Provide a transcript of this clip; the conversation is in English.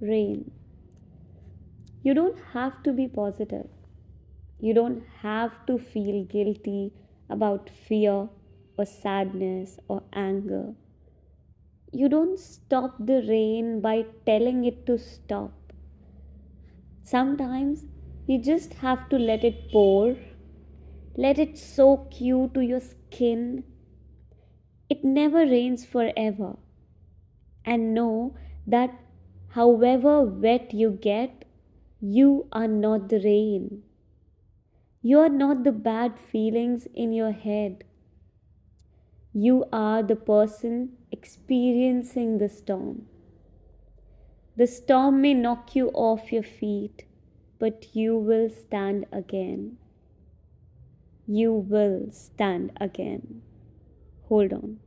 Rain. You don't have to be positive. You don't have to feel guilty about fear or sadness or anger. You don't stop the rain by telling it to stop. Sometimes you just have to let it pour, let it soak you to your skin. It never rains forever. And know that however wet you get, you are not the rain. You are not the bad feelings in your head. You are the person experiencing the storm. The storm may knock you off your feet, but you will stand again. You will stand again. Hold on.